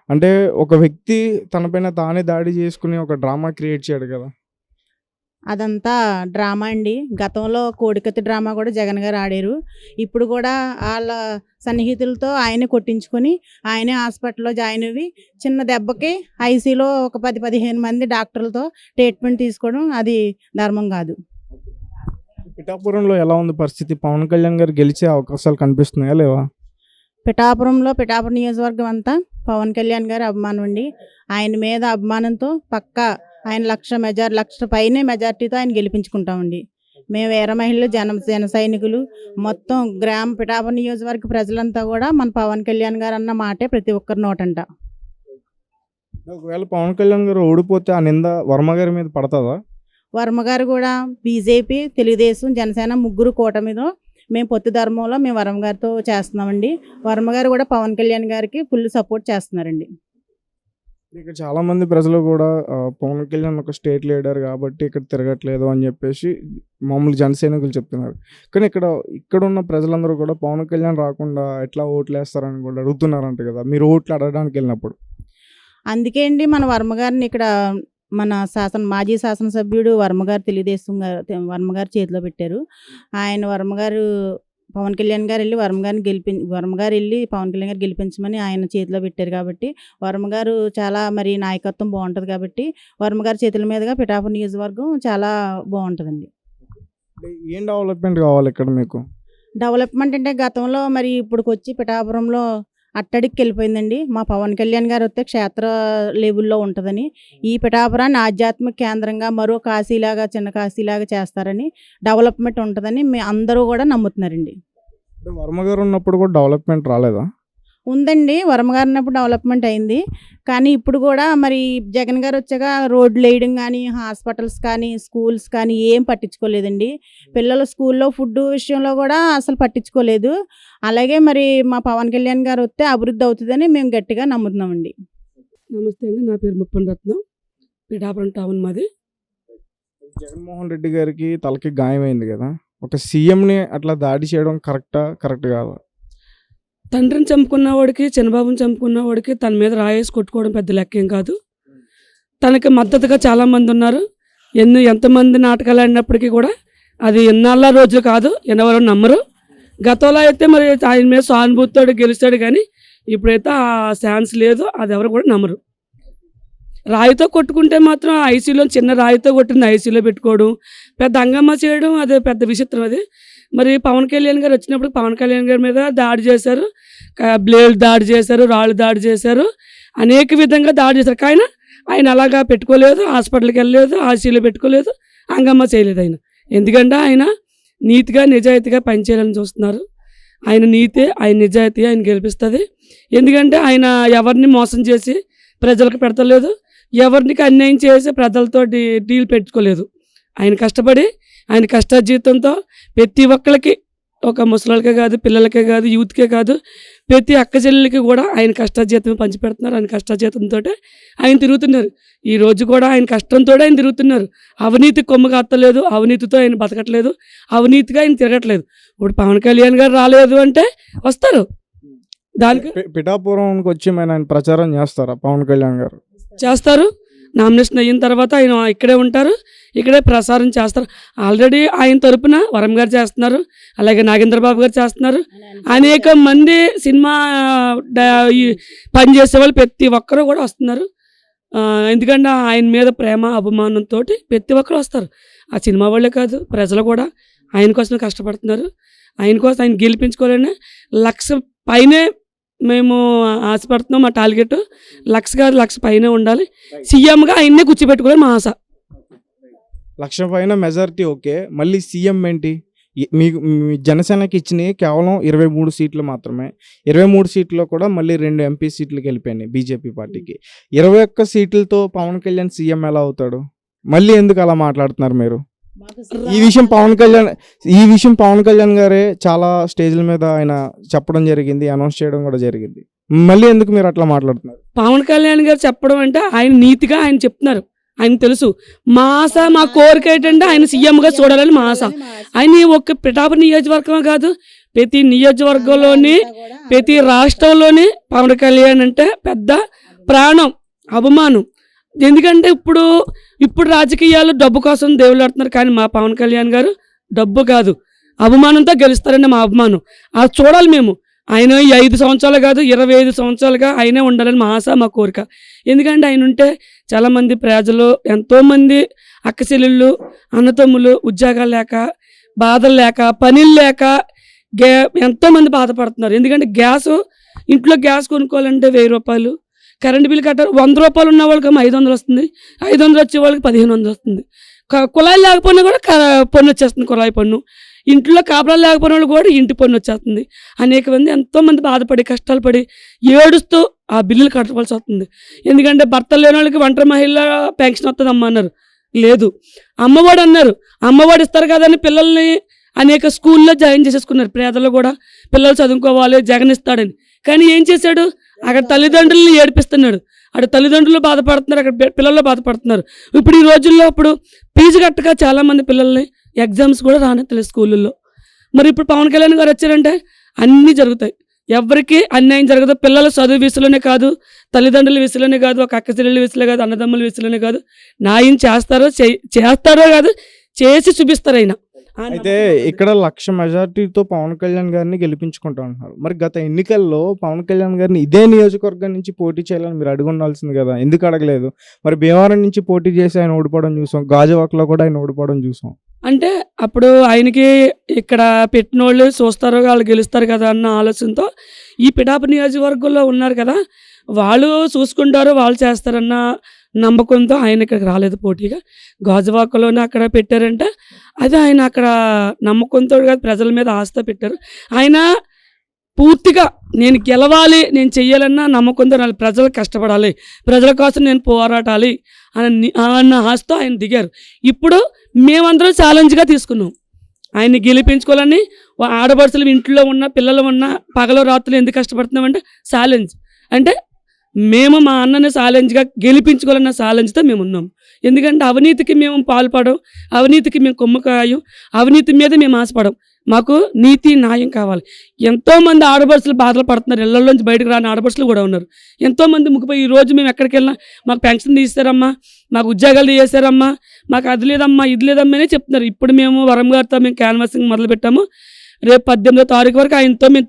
అంటే ఒక వ్యక్తి తనపైన తానే దాడి చేసుకుని ఒక డ్రామా క్రియేట్ చేయడు కదా! అదంతా డ్రామా అండి. గతంలో కోడికత్తి డ్రామా కూడా జగన్ గారు ఆడారు. ఇప్పుడు కూడా ఆళ్ళ సన్నిహితులతో ఆయనే కొట్టించుకొని, ఆయనే హాస్పిటల్‌లో జాయిన్ అవ్వి, చిన్న దెబ్బకి ఐసీలో ఒక 10, 15 మంది డాక్టర్లతో ట్రీట్మెంట్ తీసుకోవడం అది ధర్మం కాదు. పిఠాపురంలో ఎలా ఉంది పరిస్థితి? పవన్ కళ్యాణ్ గారు గెలిచే అవకాశాలు కనిపిస్తున్నాయా లేవా? పిఠాపురం నియోజకవర్గం అంతా పవన్ కళ్యాణ్ గారి అభిమానం అండి. ఆయన మీద అభిమానంతో పక్కా ఆయన లక్ష పైనే మెజార్టీతో ఆయన గెలిపించుకుంటామండి. మేము వీర మహిళలు, జన సైనికులు, మొత్తం పిఠాపురం నియోజకవర్గ ప్రజలంతా కూడా మన పవన్ కళ్యాణ్ గారు అన్న మాటే ప్రతి ఒక్కరి నోటంట. ఒకవేళ పవన్ కళ్యాణ్ గారు ఓడిపోతే ఆ నింద వర్మ గారి మీద పడతదా? వర్మ గారు కూడా బీజేపీ, తెలుగుదేశం, జనసేన ముగ్గురు కూటమిలో మేము పొత్తు ధర్మంలో మేము వర్మ గారితో చేస్తున్నామండి. వర్మ గారు కూడా పవన్ కళ్యాణ్ గారికి ఫుల్ సపోర్ట్ చేస్తున్నారండి. ఇక్కడ చాలా మంది ప్రజలు కూడా పవన్ కళ్యాణ్ ఒక స్టేట్ లీడర్ కాబట్టి ఇక్కడ తిరగట్లేదు అని చెప్పేసి మామూలు జనసైనికులు చెప్తున్నారు. కానీ ఇక్కడ ఉన్న ప్రజలందరూ కూడా పవన్ కళ్యాణ్ రాకుండా ఎట్లా ఓట్లు వేస్తారని కూడా అడుగుతున్నారంట కదా! మీరు ఓట్లు అడగడానికి వెళ్ళినప్పుడు. అందుకే అండి మన వర్మ గారిని ఇక్కడ మన మాజీ శాసనసభ్యుడు వర్మ గారు వర్మ గారు చేతిలో పెట్టారు. ఆయన వర్మ గారు పవన్ కళ్యాణ్ గారు వెళ్ళి వర్మ గారు వెళ్ళి పవన్ కళ్యాణ్ గారు గెలిపించమని ఆయన చేతిలో పెట్టారు కాబట్టి వర్మ గారు చాలా మరి నాయకత్వం బాగుంటుంది కాబట్టి వర్మ గారి చేతుల మీదుగా పిఠాపురం నియోజకవర్గం చాలా బాగుంటుందండి. ఏం డెవలప్మెంట్ కావాలి ఇక్కడ మీకు? డెవలప్మెంట్ అంటే గతంలో మరి ఇప్పుడుకొచ్చి పిఠాపురంలో అట్టడికి వెళ్ళిపోయిందండి. మా పవన్ కళ్యాణ్ గారు వస్తే క్షేత్ర లెవెల్లో ఉంటుందని, ఈ పిఠాపురాన్ని ఆధ్యాత్మిక కేంద్రంగా మరో కాశీలాగా, చిన్న కాశీలాగా చేస్తారని, డెవలప్మెంట్ ఉంటుందని అందరూ కూడా నమ్ముతున్నారండి. వర్మ గారు ఉన్నప్పుడు కూడా డెవలప్మెంట్ రాలేదా? ఉందండి, వర్మ గారు ఉన్నప్పుడు డెవలప్మెంట్ అయింది. కానీ ఇప్పుడు కూడా మరి జగన్ గారు వచ్చాక రోడ్లు వేయడం కానీ, హాస్పిటల్స్ కానీ, స్కూల్స్ కానీ ఏం పట్టించుకోలేదండి. పిల్లల స్కూల్లో ఫుడ్ విషయంలో కూడా అసలు పట్టించుకోలేదు. అలాగే మరి మా పవన్ కళ్యాణ్ గారు వస్తే అభివృద్ధి అవుతుందని మేము గట్టిగా నమ్ముతున్నామండి. నమస్తే అండి, నా పేరు ముప్పన్ రత్నం, పిఠాపురం టౌన్ మాది. జగన్మోహన్ రెడ్డి గారికి తలకి గాయమైంది కదా, ఒక సీఎంని అట్లా దాడి చేయడం కరెక్ట్ కాదా? తండ్రిని చంపుకున్న వాడికి, చిన్నబాబుని చంపుకున్న వాడికి తన మీద రాయేసి కొట్టుకోవడం పెద్ద లెక్కేం కాదు. తనకి మద్దతుగా చాలామంది ఉన్నారు. ఎంతమంది నాటకాలు ఆడినప్పటికీ కూడా అది ఎన్నాళ్ళ రోజులు కాదు, ఎవరు నమ్మరు. గతంలో అయితే మరి ఆయన మీద సానుభూతితో గెలుస్తాడు, కానీ ఇప్పుడైతే ఆ ఛాన్స్ లేదు, అది ఎవరు కూడా నమ్మరు. రాయితో కొట్టుకుంటే మాత్రం ఐసీలో చిన్న రాయితో కొట్టింది ఐసీలో పెట్టుకోవడం, పెద్ద హంగామా చేయడం, అదే పెద్ద విచిత్రం. అది మరి పవన్ కళ్యాణ్ గారు వచ్చినప్పుడు పవన్ కళ్యాణ్ గారి మీద దాడి చేశారు, బ్లేడ్ దాడి చేశారు, రాళ్ళు దాడి చేశారు, అనేక విధంగా దాడి చేశారు. కానీ ఆయన అలాగా పెట్టుకోలేదు, హాస్పిటల్కి వెళ్ళలేదు, ఐసీలో పెట్టుకోలేదు, హంగామా చేయలేదు. ఆయన ఎందుకంటే ఆయన నీతిగా నిజాయితీగా పనిచేయాలని చూస్తున్నారు. ఆయన నీతి, ఆయన నిజాయితీ ఆయన గెలిపిస్తుంది. ఎందుకంటే ఆయన ఎవరిని మోసం చేసి ప్రజలకు పెడతలేదు, ఎవరికి అన్యాయం చేసి ప్రజలతో డీల్ పెట్టుకోలేదు. ఆయన కష్టపడి, ఆయన కష్టార్జితంతో ప్రతి ఒక్కరికి, ఒక ముసలికే కాదు, పిల్లలకే కాదు, యూత్కే కాదు, ప్రతి అక్క చెల్లెలకి కూడా ఆయన కష్టార్జితం పంచిపెడుతున్నారు. ఆయన కష్టార్జితంతో ఆయన తిరుగుతున్నారు. ఈ రోజు కూడా ఆయన కష్టంతో ఆయన తిరుగుతున్నారు. అవినీతి కొమ్ము కాస్తలేదు, అవినీతితో ఆయన బతకట్లేదు, అవినీతిగా ఆయన తిరగట్లేదు. ఇప్పుడు పవన్ కళ్యాణ్ గారు రాలేదు అంటే వస్తారు. దానికి పిఠాపురంకి వచ్చి ఆయన ప్రచారం చేస్తారా? పవన్ కళ్యాణ్ గారు చేస్తారు. నామినేషన్ అయిన తర్వాత ఆయన ఇక్కడే ఉంటారు, ఇక్కడే ప్రసారం చేస్తారు. ఆల్రెడీ ఆయన తరపున వరం గారు చేస్తున్నారు, అలాగే నాగేంద్రబాబు గారు చేస్తున్నారు. అనేక మంది సినిమా పనిచేసే వాళ్ళు ప్రతి ఒక్కరు కూడా వస్తున్నారు. ఎందుకంటే ఆయన మీద ప్రేమ అభిమానంతో ప్రతి ఒక్కరు వస్తారు. ఆ సినిమా వాళ్ళే కాదు, ప్రజలు కూడా ఆయన కోసం కష్టపడుతున్నారు. ఆయన కోసం ఆయన గెలిపించుకోవాలని 1,00,000 పైనే మేము ఆశపడుతున్నాం. మా టార్గెట్ 1,00,000 కాదు, 1,00,000 పైనే ఉండాలి. సీఎంగా ఆయన్నే కూర్చోబెట్టుకోవాలి మా ఆశ. 1,00,000 పైన మెజారిటీ ఓకే, మళ్ళీ సీఎం ఏంటి? మీకు జనసేనకి ఇచ్చినవి కేవలం 23 సీట్లు మాత్రమే. 23 సీట్లో కూడా మళ్ళీ 2 ఎంపీ సీట్లకి వెళ్ళిపోయినాయి బీజేపీ పార్టీకి. 21 సీట్లతో పవన్ కళ్యాణ్ సీఎం ఎలా అవుతాడు? మళ్ళీ ఎందుకు అలా మాట్లాడుతున్నారు మీరు? ఈ విషయం పవన్ కళ్యాణ్ గారే చాలా స్టేజ్ల మీద ఆయన చెప్పడం జరిగింది, అనౌన్స్ చేయడం కూడా జరిగింది. మళ్ళీ ఎందుకు మీరు అట్లా మాట్లాడుతున్నారు? పవన్ కళ్యాణ్ గారు చెప్పడం అంటే ఆయన నీతిగా ఆయన చెప్తున్నారు. ఆయన తెలుసు మా ఆశ, మా కోరిక ఏంటంటే ఆయన సీఎంగా చూడాలని మా ఆశ. ఆయన ఒక్క పిఠాపురం నియోజకవర్గమే కాదు, ప్రతి నియోజకవర్గంలోని, ప్రతి రాష్ట్రంలోని పవన్ కళ్యాణ్ అంటే పెద్ద ప్రాణం, అవమానం. ఎందుకంటే ఇప్పుడు రాజకీయాలు డబ్బు కోసం దేవుళ్ళు ఆడుతున్నారు, కానీ మా పవన్ కళ్యాణ్ గారు డబ్బు కాదు అవమానంతో గెలుస్తారండి. మా అభిమానం అది చూడాలి మేము. ఆయన ఈ 5 సంవత్సరాలు కాదు 25 సంవత్సరాలుగా ఆయనే ఉండాలని మా ఆశ, మా కోరిక. ఎందుకంటే ఆయన ఉంటే చాలామంది ప్రజలు, ఎంతోమంది అక్కచెల్లెళ్ళు, అన్నతమ్ములు ఉద్యోగాలు లేక, బాధలు లేక, పనులు లేక ఎంతోమంది బాధపడుతున్నారు. ఎందుకంటే ఇంట్లో గ్యాస్ కొనుక్కోవాలంటే 1000 రూపాయలు, కరెంటు బిల్లు కట్టారు. 100 రూపాయలు ఉన్న వాళ్ళకి 500 వస్తుంది, 500 వచ్చే వాళ్ళకి 1500 వస్తుంది. కుళాయి లేకపోయినా కూడా పన్ను వచ్చేస్తుంది, కుళాయి పన్ను. ఇంట్లో కాపురాలు లేకపోయిన వాళ్ళు కూడా ఇంటి పన్ను వచ్చేస్తుంది. అనేక మంది ఎంతోమంది బాధపడి కష్టాలు పడి ఏడుస్తూ ఆ బిల్లులు కట్టవలసి వస్తుంది. ఎందుకంటే భర్తలు లేని వాళ్ళకి ఒంటరి మహిళ పెన్షన్ వస్తుంది అమ్మ అన్నారు, లేదు. అమ్మఒడి అన్నారు, అమ్మఒడి ఇస్తారు కదని పిల్లల్ని అనేక స్కూల్లో జాయిన్ చేసేసుకున్నారు. పేదలు కూడా పిల్లలు చదువుకోవాలి, జగన్ ఇస్తాడని. కానీ ఏం చేశాడు, అక్కడ తల్లిదండ్రులను ఏడిపిస్తున్నాడు. అక్కడ తల్లిదండ్రులు బాధపడుతున్నారు, అక్కడ పిల్లలు బాధపడుతున్నారు. ఇప్పుడు ఈ రోజుల్లో ఫీజు కట్టక చాలామంది పిల్లల్ని ఎగ్జామ్స్ కూడా రానట్లేదు స్కూళ్ళల్లో. మరి ఇప్పుడు పవన్ కళ్యాణ్ గారు వచ్చారంటే అన్నీ జరుగుతాయి, ఎవరికి అన్యాయం జరగదు. పిల్లల చదువు విషయంలోనే కాదు, తల్లిదండ్రుల విషయంలోనే కాదు, ఒక అక్క చెల్లెళ్ళ విషయంలో కాదు, అన్నదమ్ముల విషయంలోనే కాదు, న్యాయం చేస్తారో కాదు, చేసి చూపిస్తారు ఆయన. అయితే ఇక్కడ 1,00,000 మెజార్టీతో పవన్ కళ్యాణ్ గారిని గెలిపించుకుంటా అంటున్నారు. మరి గత ఎన్నికల్లో పవన్ కళ్యాణ్ గారిని ఇదే నియోజకవర్గం నుంచి పోటీ చేయాలని మీరు అడిగి ఉండాల్సింది కదా, ఎందుకు అడగలేదు? మరి భీమవరం నుంచి పోటీ చేసి ఆయన ఓడిపోవడం చూసాం, గాజువాకలో కూడా ఆయన ఓడిపోవడం చూసాం. అంటే అప్పుడు ఆయనకి ఇక్కడ పెట్టిన వాళ్ళు చూస్తారు, వాళ్ళు గెలుస్తారు కదా అన్న ఆలోచనతో ఈ పిఠాపురం నియోజకవర్గంలో ఉన్నారు కదా, వాళ్ళు చూసుకుంటారు, వాళ్ళు చేస్తారన్న నమ్మకంతో ఆయన ఇక్కడికి రాలేదు పోటీగా. గాజువాకలోనే అక్కడ పెట్టారంటే అది ఆయన అక్కడ నమ్మకంతో కాదు, ప్రజల మీద ఆశతో పెట్టారు. ఆయన పూర్తిగా నేను గెలవాలి, నేను చెయ్యాలన్న నమ్మకంతో ప్రజలు కష్టపడాలి, ప్రజల కోసం నేను పోరాటాలి అన్న ఆశతో ఆయన దిగారు. ఇప్పుడు మేమందరం ఛాలెంజ్గా తీసుకున్నాం ఆయన్ని గెలిపించుకోవాలని. ఆడపడుచులు ఇంట్లో ఉన్న పిల్లలు ఉన్న పగలు రాత్రులు ఎందుకు కష్టపడుతున్నామంటే ఛాలెంజ్ అంటే మేము మా అన్నని ఛాలెంజ్గా గెలిపించుకోవాలన్న ఛాలెంజ్తో మేము ఉన్నాం. ఎందుకంటే అవినీతికి మేము పాల్పడం, అవినీతికి మేము కొమ్ముకాయం, అవినీతి మీద మేము ఆశపడం. మాకు నీతి న్యాయం కావాలి. ఎంతోమంది ఆడపడుచులు బాధలు పడుతున్నారు, ఇళ్లలోంచి బయటకు రాని ఆడపడుచులు కూడా ఉన్నారు. ఎంతోమంది ముగ్గుపోయి ఈరోజు మేము ఎక్కడికి వెళ్ళినా మాకు పెన్షన్ తీస్తారమ్మా, మాకు ఉద్యోగాలు చేశారమ్మా, మాకు అది లేదమ్మా ఇది లేదమ్మా అనే చెప్తున్నారు. ఇప్పుడు మేము వరం గారితో మేము క్యాన్వాసింగ్ మొదలుపెట్టాము. రేపు 18వ తారీఖు వరకు ఆయనతో మేము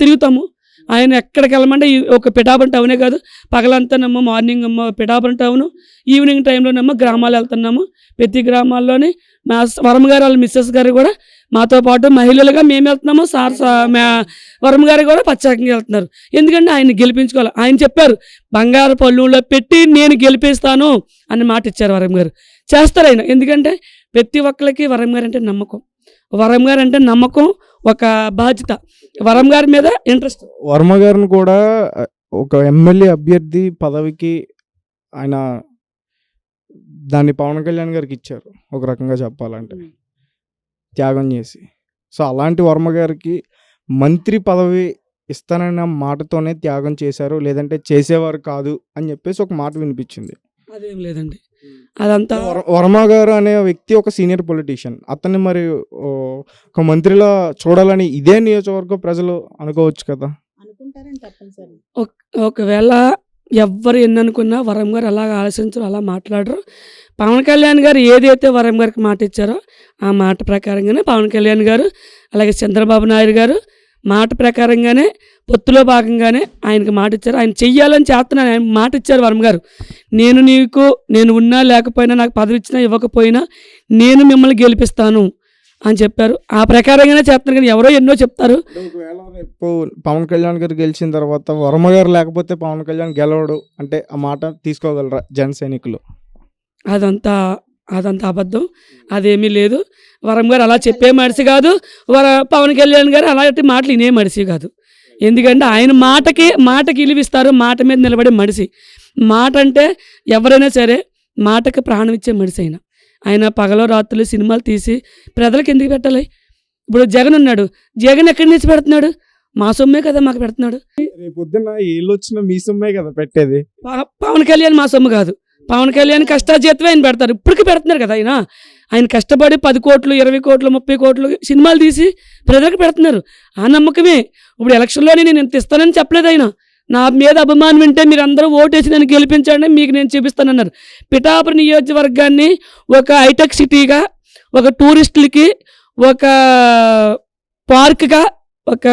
తిరుగుతాము. ఆయన ఎక్కడికి వెళ్ళమంటే ఒక పిఠాపురం టౌనే కాదు, పగలంతానేమో మార్నింగ్ ఏమో పిఠాపురం టౌను, ఈవినింగ్ టైంలోనేమో గ్రామాలు వెళ్తున్నాము. ప్రతి గ్రామాల్లోని మా వరం గారు వాళ్ళ మిస్సెస్ గారు కూడా మాతో పాటు మహిళలుగా మేము వెళ్తున్నాము. వరం గారు కూడా ప్రత్యేకంగా వెళ్తున్నారు. ఎందుకంటే ఆయన గెలిపించుకోవాలి. ఆయన చెప్పారు బంగారు పళ్ళులో పెట్టి నేను గెలిపిస్తాను అని మాట ఇచ్చారు వరం గారు. చేస్తారు ఆయన. ఎందుకంటే ప్రతి ఒక్కరికి వరం గారు అంటే నమ్మకం, వరం గారు అంటే నమ్మకం, ఒక బాధ్యత, వరం గారి మీద ఇంట్రెస్ట్. వర్మ గారిని కూడా ఒక ఎమ్మెల్యే అభ్యర్థి పదవికి ఆయన దాన్ని పవన్ కళ్యాణ్ గారికి ఇచ్చారు, ఒక రకంగా చెప్పాలంటే త్యాగం చేసి. సో అలాంటి వర్మ గారికి మంత్రి పదవి ఇస్తానన్న మాటతోనే త్యాగం చేశారు, లేదంటే చేసేవారు కాదు అని చెప్పేసి ఒక మాట వినిపించింది. అదేం లేదండి, అదంతా వర్మ గారు అనే వ్యక్తి ఒక సీనియర్ పొలిటీషియన్, అతన్ని మరి ఒక మంత్రిలో చూడాలని ఇదే నియోజకవర్గం ప్రజలు అనుకోవచ్చు కదా. ఒకవేళ ఎవ్వరు ఎన్ని అనుకున్నా వరం గారు అలాగ ఆలోచించరు, అలా మాట్లాడరు. పవన్ కళ్యాణ్ గారు ఏదైతే వరం గారికి మాట ఇచ్చారో ఆ మాట ప్రకారంగానే పవన్ కళ్యాణ్ గారు అలాగే చంద్రబాబు నాయుడు గారు మాట ప్రకారంగానే పొత్తులో భాగంగానే ఆయనకి మాట ఇచ్చారు. ఆయన చెయ్యాలని చేస్తున్నాను, ఆయన మాట ఇచ్చారు వరం గారు. నేను ఉన్నా లేకపోయినా, నాకు పదవి ఇచ్చినా ఇవ్వకపోయినా నేను మిమ్మల్ని గెలిపిస్తాను అని చెప్పారు. ఆ ప్రకారంగానే చేస్తున్నారు. కానీ ఎవరో ఎన్నో చెప్తారు. ఒకవేళ రేపు పవన్ కళ్యాణ్ గారు గెలిచిన తర్వాత వర్మ గారు లేకపోతే పవన్ కళ్యాణ్ గెలవడు అంటే ఆ మాట తీసుకోగలరా జన సైనికులు? అదంతా అబద్ధం, అదేమీ లేదు. వరం గారు అలా చెప్పే మనిషి కాదు, పవన్ కళ్యాణ్ గారు అలాంటి మాటలు వినే మనిషి కాదు. ఎందుకంటే ఆయన మాటకి విలువిస్తారు, మాట మీద నిలబడే మనిషి. మాట అంటే ఎవరైనా సరే మాటకి ప్రాణం ఇచ్చే మనిషి. ఆయన పగలో రాత్రులు సినిమాలు తీసి ప్రజలకు ఎందుకు పెట్టాలి? ఇప్పుడు జగన్ ఉన్నాడు, జగన్ ఎక్కడి నుంచి పెడుతున్నాడు? మా సొమ్మే కదా మాకు పెడుతున్నాడు. రేపొద్దున ఏళ్ళు వచ్చిన మీ సొమ్మే కదా పెట్టేది. పవన్ కళ్యాణ్ మా సొమ్ము కాదు, పవన్ కళ్యాణ్ కష్టాజీతమే ఆయన పెడతారు. ఇప్పటికీ పెడుతున్నారు కదా ఆయన కష్టపడి 10 కోట్లు 20 కోట్లు 30 కోట్లు సినిమాలు తీసి ప్రజలకు పెడుతున్నారు. ఆ నమ్మకమే. ఇప్పుడు ఎలక్షన్లోనే నేను ఇంత ఇస్తానని చెప్పలేదు ఆయన, నా మీద అభిమానం వింటే మీరు అందరూ ఓటేసి నన్ను గెలిపించండి, మీకు నేను చూపిస్తానన్నారు. పిఠాపురం నియోజకవర్గాన్ని ఒక హైటెక్ సిటీగా, ఒక టూరిస్టులకి, ఒక పార్క్గా, ఒక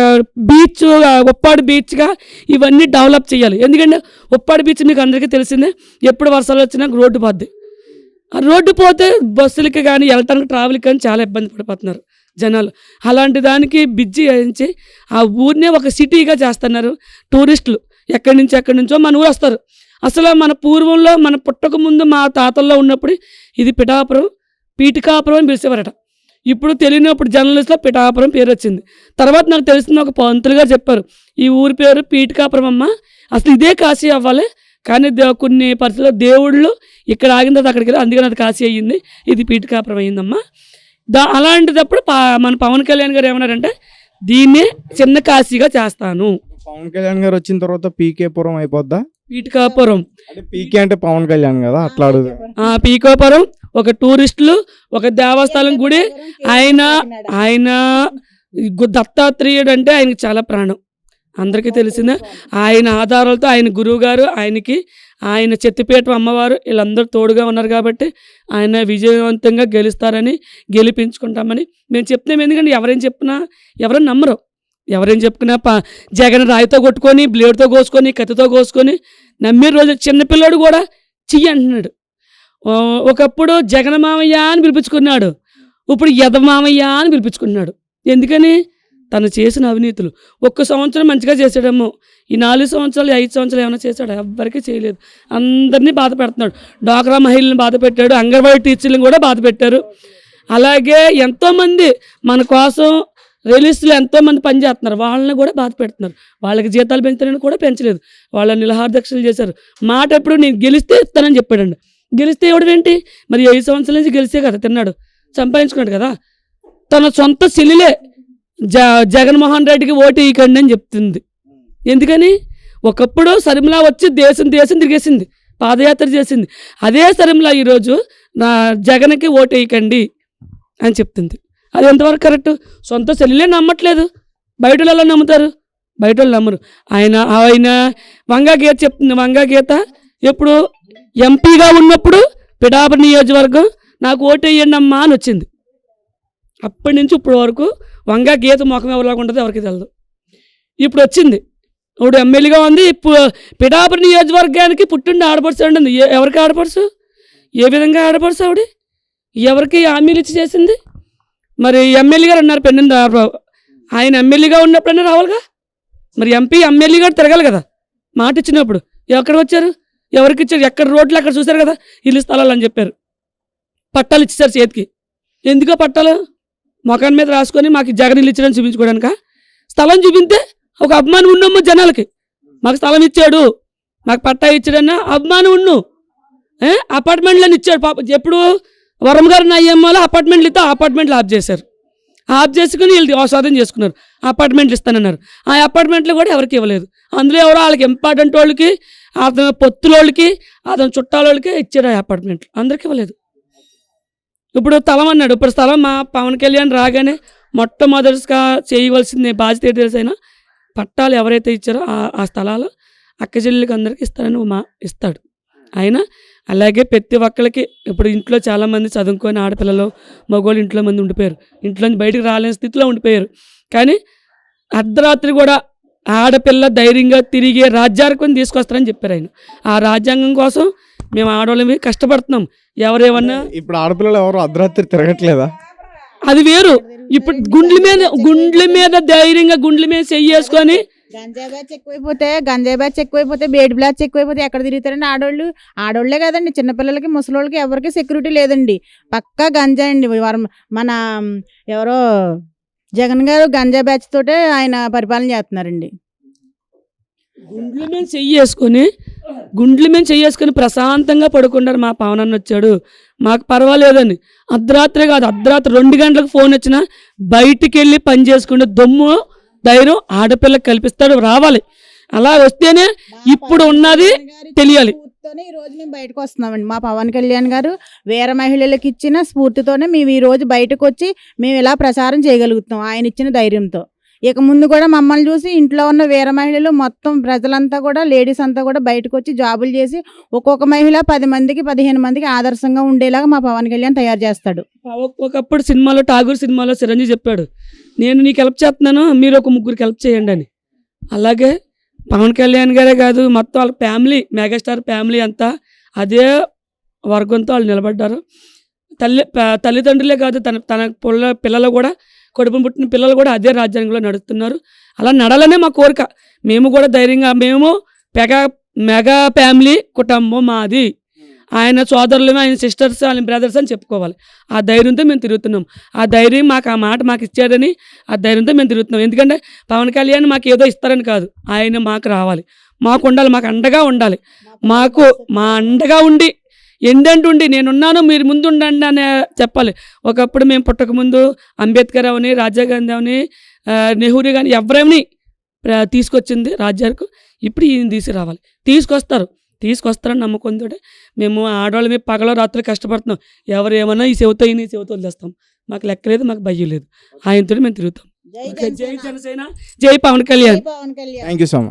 బీచ్, ఉప్పాడు బీచ్గా ఇవన్నీ డెవలప్ చేయాలి. ఎందుకంటే ఉప్పాడు బీచ్ మీకు అందరికీ తెలిసిందే, ఎప్పుడు వర్షాలు వచ్చినా రోడ్డు పోద్ది. ఆ రోడ్డు పోతే బస్సులకి కానీ వెళ్ళటానికి ట్రావెల్కి కానీ చాలా ఇబ్బంది పడిపోతున్నారు జనాలు. అలాంటి దానికి బ్రిడ్జి వేయించి ఆ ఊరినే ఒక సిటీగా చేస్తున్నారు. టూరిస్టులు ఎక్కడి నుంచో మన ఊరు వస్తారు. అసలు మన పూర్వంలో మన పుట్టక ముందు మా తాతల్లో ఉన్నప్పుడు ఇది పిఠాపురం, పీఠికాపురం అని పిలిచేవారట. ఇప్పుడు తెలియనప్పుడు జర్నలిస్ట్లో పిఠాపురం పేరు వచ్చింది. తర్వాత నాకు తెలిసిన ఒక పంతులు గారు చెప్పారు, ఈ ఊరి పేరు పీఠికాపురం అమ్మ, అసలు ఇదే కాశీ అవ్వాలి, కానీ కొన్ని పరిస్థితుల్లో దేవుళ్ళు ఇక్కడ ఆగిన తర్వాత అక్కడికి వెళ్ళి, అందుకని అది కాశీ అయ్యింది, ఇది పీఠికాపురం అయ్యిందమ్మా. అలాంటిదప్పుడు మన పవన్ కళ్యాణ్ గారు ఏమన్నారంటే దీన్నే చిన్న కాశీగా చేస్తాను. పవన్ కళ్యాణ్ గారు వచ్చిన తర్వాత పీకేపురం అయిపోద్దా? పీఠికాపురం అంటే పీకే అంటే పవన్ కళ్యాణ్ కదా, అట్లా అడుగు. పీకాపురం ఒక టూరిస్టులు, ఒక దేవస్థానం గుడి. ఆయన దత్తాత్రేయుడు అంటే ఆయనకి చాలా ప్రాణం, అందరికీ తెలిసిందే. ఆయన ఆధారాలతో ఆయన గురువు గారు, ఆయన చెత్తిపేట అమ్మవారు వీళ్ళందరూ తోడుగా ఉన్నారు కాబట్టి ఆయన విజయవంతంగా గెలుస్తారని, గెలిపించుకుంటామని మేము చెప్తున్నాం. ఎందుకంటే ఎవరైనా నమ్మరు. ఎవరేం చెప్పుకున్నా జగన్ రాయితో కొట్టుకొని, బ్లేడ్తో కోసుకొని, కత్తితో కోసుకొని నమ్మే రోజు చిన్నపిల్లాడు కూడా చెయ్యి అంటున్నాడు. ఒకప్పుడు జగన్ మామయ్య అని పిలిపించుకున్నాడు, ఇప్పుడు యద మామయ్య అని పిలిపించుకున్నాడు. ఎందుకని? తను చేసిన అవినీతులు. 1 సంవత్సరం మంచిగా చేసాడేమో, ఈ 4 సంవత్సరాలు 5 సంవత్సరాలు ఏమైనా చేశాడు? ఎవ్వరికీ చేయలేదు. అందరినీ బాధ పెడుతున్నాడు. డ్వాక్రా మహిళలను బాధ పెట్టాడు, అంగన్వాడీ టీచర్లను కూడా బాధ పెట్టారు. అలాగే ఎంతోమంది మన కోసం రిలీజ్లు ఎంతోమంది పనిచేస్తున్నారు, వాళ్ళని కూడా బాధ పెడుతున్నారు. వాళ్ళకి జీతాలు పెంచుతారని కూడా పెంచలేదు, వాళ్ళని నిలహార దీక్షలు చేశారు. మాట ఎప్పుడు నేను గెలిస్తే ఇస్తానని చెప్పాడండి. గెలిస్తే ఇవ్వడం ఏంటి? మరి 5 సంవత్సరాల నుంచి గెలిస్తే కదా తిన్నాడు, సంపాదించుకున్నాడు కదా. తన సొంత చెల్లెలే జగన్మోహన్ రెడ్డికి ఓటు వేయకండి అని చెప్తుంది. ఎందుకని? ఒకప్పుడు శర్మిల వచ్చి దేశం తిరిగేసింది, పాదయాత్ర చేసింది. అదే శర్మిల ఈరోజు జగన్కి ఓటు వేయకండి అని చెప్తుంది. అది ఎంతవరకు కరెక్ట్? సొంత చెల్లెలే నమ్మట్లేదు, బయట వాళ్ళు ఎలా నమ్ముతారు? బయట వాళ్ళు నమ్మరు. ఆయన వంగా గీత చెప్తుంది. వంగా గీత ఎప్పుడు ఎంపీగా ఉన్నప్పుడు పిఠాపురం నియోజకవర్గం నాకు ఓటు వేయండి అమ్మా అని వచ్చింది. అప్పటి నుంచి ఇప్పుడు వరకు వంగా గీత ముఖం ఎవరిలాగా ఉంటుందో ఎవరికి తెలియదు. ఇప్పుడు వచ్చింది, ఇప్పుడు ఎమ్మెల్యేగా ఉంది. ఇప్పుడు పిఠాపురం నియోజకవర్గానికి పుట్టిండి ఆడపడుచు ఉంటుంది. ఎవరికి ఆడపడుచు? ఏ విధంగా ఆడపడుచు? ఆవిడ ఎవరికి హామీలు ఇచ్చి చేసింది? మరి ఎమ్మెల్యే గారు అన్నారు పెన్నింది రావు, ఆయన ఎమ్మెల్యేగా ఉన్నప్పుడైనా రావాలిగా. మరి ఎమ్మెల్యే గారు తిరగాలి కదా, మాట ఇచ్చినప్పుడు. ఎక్కడ వచ్చారు? ఎవరికి ఇచ్చారు? ఎక్కడ రోడ్లు అక్కడ చూశారు కదా, ఇల్లు స్థలాలు అని చెప్పారు. పట్టాలు ఇచ్చేసారు చేతికి. ఎందుకో పట్టాలు? మొఖాన్ మీద రాసుకొని మాకు జగన్ ఇల్లు ఇచ్చాడని చూపించుకోవడానిక? స్థలం చూపిస్తే ఒక అభిమానం ఉన్నమ్మ జనాలకి, మాకు స్థలం ఇచ్చాడు, మాకు పట్టా ఇచ్చాడన్న అభిమానం ఉన్ను. అపార్ట్మెంట్లను ఇచ్చాడు పాప. ఎప్పుడు వరం గారిని అయ్యమ్మలో అపార్ట్మెంట్లు ఇస్తే అపార్ట్మెంట్లు ఆఫ్ చేశారు. ఆఫ్ చేసుకుని వీళ్ళు ఆస్వాదం చేసుకున్నారు, అపార్ట్మెంట్లు ఇస్తానన్నారు. ఆ అపార్ట్మెంట్లు కూడా ఎవరికి ఇవ్వలేదు. అందులో ఎవరో వాళ్ళకి ఇంపార్టెంట్ వాళ్ళకి, అతను పొత్తులోళ్ళకి, అతను చుట్టాలోళ్ళకి ఇచ్చాడు ఆ అపార్ట్మెంట్లు, అందరికి ఇవ్వలేదు. ఇప్పుడు స్థలం అన్నాడు. ఇప్పుడు స్థలం మా పవన్ కళ్యాణ్ రాగానే మొట్టమొదటిగా చేయవలసింది బాధ్యత ఏంటి తెలుసైనా, పట్టాలు ఎవరైతే ఇచ్చారో ఆ స్థలాలు అక్క చెల్లెలకి అందరికీ ఇస్తాడు ఆయన. అలాగే ప్రతి ఒక్కరికి ఇప్పుడు ఇంట్లో చాలామంది చదువుకొని ఆడపిల్లలు మగవాళ్ళు ఇంట్లో మంది ఉండిపోయారు, ఇంట్లో నుంచి బయటకు రాలేని స్థితిలో ఉండిపోయారు. కానీ అర్ధరాత్రి కూడా ఆడపిల్ల ధైర్యంగా తిరిగే రాజ్యాంగం తీసుకొస్తారని చెప్పారు ఆయన. ఆ రాజ్యాంగం కోసం మేము ఆడవాళ్ళమి కష్టపడుతున్నాం. ఎవరేమన్నా ఇప్పుడు ఆడపిల్లలు ఎవరు అర్ధరాత్రి తిరగట్లేదా? అది వేరు. ఇప్పుడు గుండ్ల మీద ధైర్యంగా గుండ్ల మీద చెయ్యేసుకొని గంజాయి బ్యాచ్ ఎక్కువైపోతే బేడ్ బ్లాచ్ ఎక్కువైపోతే ఎక్కడ తిరుగుతారండి ఆడోళ్లే కదండి, చిన్నపిల్లలకి ముసలోళ్ళకి ఎవరికి సెక్యూరిటీ లేదండి. పక్కా గంజాయి అండి. మన ఎవరో జగన్ గారు గంజాయి బ్యాచ్ తోటే ఆయన పరిపాలన చేస్తున్నారండి. గుండ్ల మీద చెయ్యేసుకొని ప్రశాంతంగా పడుకున్నారు. మా పవనన్న వచ్చాడు, మాకు పర్వాలేదని. అర్ధరాత్రి కాదు, అర్ధరాత్రి 2 గంటలకు ఫోన్ వచ్చినా బయటికి వెళ్ళి పని చేసుకునే దమ్ము ధైర్యం ఆడపిల్లకి కల్పిస్తాడు. రావాలి, అలా వస్తేనే ఇప్పుడు ఉన్నది తెలియాలి. ఈ రోజు మేము బయటకు వస్తున్నామండి. మా పవన్ కళ్యాణ్ గారు వేరే మహిళలకు ఇచ్చిన స్ఫూర్తితోనే మేము ఈ రోజు బయటకు వచ్చి మేము ఇలా ప్రచారం చేయగలుగుతాం, ఆయన ఇచ్చిన ధైర్యంతో. ఇక ముందు కూడా మమ్మల్ని చూసి ఇంట్లో ఉన్న వీర మహిళలు మొత్తం ప్రజలంతా కూడా లేడీస్ అంతా కూడా బయటకు వచ్చి జాబులు చేసి ఒక్కొక్క మహిళ 10 మందికి 15 మందికి ఆదర్శంగా ఉండేలాగా మా పవన్ కళ్యాణ్ తయారు చేస్తాడు. ఒకప్పుడు సినిమాలో ఠాగూర్ సినిమాలో చిరంజీవి చెప్పాడు, నేను నీకు హెల్ప్ చేస్తున్నాను, మీరు ఒక ముగ్గురికి హెల్ప్ చేయండి అని. అలాగే పవన్ కళ్యాణ్ గారే కాదు, మొత్తం వాళ్ళ ఫ్యామిలీ, మెగాస్టార్ ఫ్యామిలీ అంతా అదే వర్గంతో వాళ్ళు నిలబడ్డారు. తల్లిదండ్రులే కాదు, తన పిల్లలు కూడా, కడుపున పుట్టిన పిల్లలు కూడా అదే రాజ్యాంగంలో నడుస్తున్నారు. అలా నడాలనే మా కోరిక. మేము కూడా ధైర్యంగా, మేము మెగా ఫ్యామిలీ కుటుంబం మాది, ఆయన సోదరులు, ఆయన సిస్టర్స్, ఆయన బ్రదర్స్ అని చెప్పుకోవాలి. ఆ ధైర్యంతో మేము తిరుగుతున్నాం. ఆ ధైర్యం మాకు, ఆ మాట మాకు ఇచ్చాడని ఆ ధైర్యంతో మేము తిరుగుతున్నాం. ఎందుకంటే పవన్ కళ్యాణ్ మాకు ఏదో ఇస్తారని కాదు, ఆయన మాకు రావాలి, మాకు ఉండాలి, మాకు అండగా ఉండాలి. మాకు మా అండగా ఉండి ఎండంటుండి నేనున్నాను, మీరు ముందు ఉండండి అని చెప్పాలి. ఒకప్పుడు మేము పుట్టకముందు అంబేద్కర్ అవని, రాజీవ్ గాంధీ అవని, నెహ్రూ కానీ ఎవరేమని తీసుకొచ్చింది రాజ్యానికి, ఇప్పుడు ఈయన తీసుకురావాలి. తీసుకొస్తారని నమ్మకంతో మేము ఆడవాళ్ళు మేము పగలో రాత్రులు కష్టపడుతున్నాం. ఎవరు ఏమన్నా ఈ చెవితో ఈ చెవితో వదిలేస్తాం. మాకు లెక్కలేదు, మాకు భయం లేదు. ఆయనతో మేము తిరుగుతాం. జై జనసేన, జై Pawan Kalyan. Thank you so much.